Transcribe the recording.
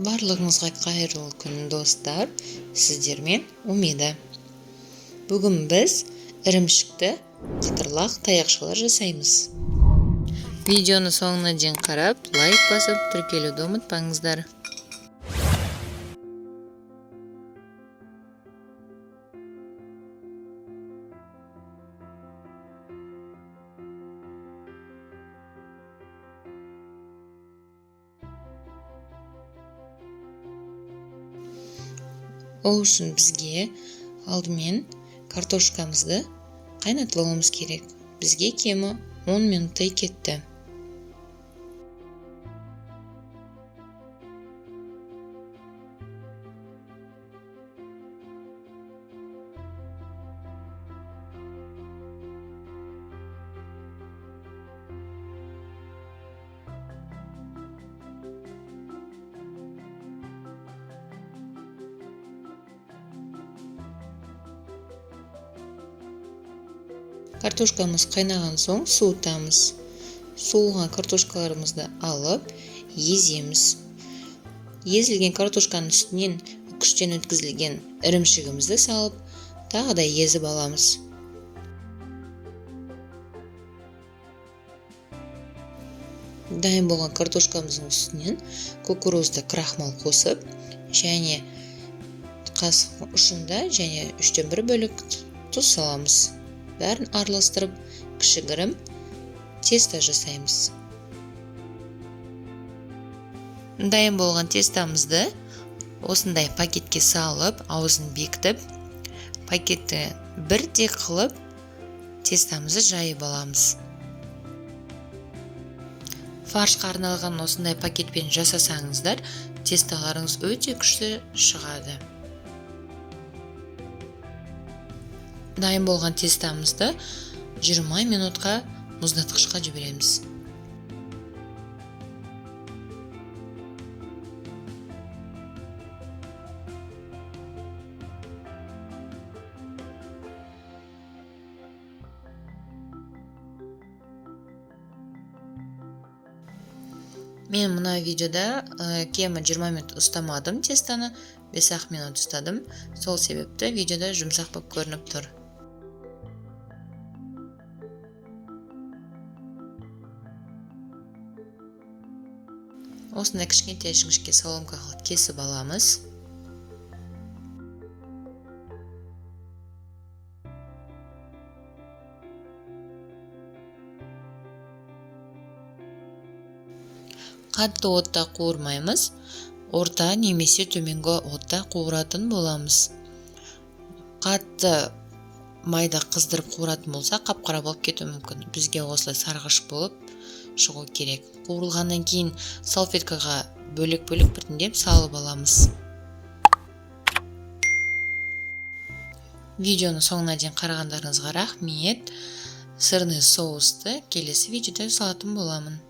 Барлығыңызға қайырлы күн достар, сіздермен Умида. Бүгін біз ірімшікті қытырлақ таяқшалар жасаймыз. Видеоны соңына дейін қарап, лайк басып, тіркелуді ұмытпаңыздар. Ол үшін бізге алдымен картошкамызды қайнатуымыз керек. Бізге кемі 10 минуттай кетті. Картошкамыз қайнаған соң суытамыз. Суылған картошкаларымызды алып, еземіз. Езілген картошканың үстінен үкіштен өткізілген ірімшігімізді салып, тағы да езіп аламыз. Дайын болған картошкамыздың үстінен кукурузды крахмал қосып, және қасықтың ұшында және 1/3 бөлік тұз саламыз. Бәрін араластырып, кішігірім тесто жасаймыз. Дайын болған тестамызды осындай пакетке салып, аузын бекітіп, пакетті бірдей қылып, тестамызды жайып аламыз. Фаршқа арналған осындай пакетпен жасасаңыздар, тесталарыңыз өте күшті шығады. Дайын болған тестамызды 20 минутқа мұздатқышқа жібереміз. Мен мына видеода кемі 20 минут ұстамадым тестаны, 5 минут ұстадым. Сол себепті видеода жұмсақ болып көрініп тұр. Осындай кішкентай жіңішке соломкаға кесіп аламыз. Қатты отта қуырмаймыз, орта немесе төменгі отта қуыратын боламыз. Қатты майда қыздырып қуыратын болса, қап-қара болып кетуі мүмкін. Бізге осылай сарғыш болып шығу керек. Қуырылғаннан кейін салфеткаға бөлек-бөлек біртіндеп салып аламыз. Видеоны соңына дейін қарағандарыңызға рахмет. Сырный соусты келесі видеода салатын боламын.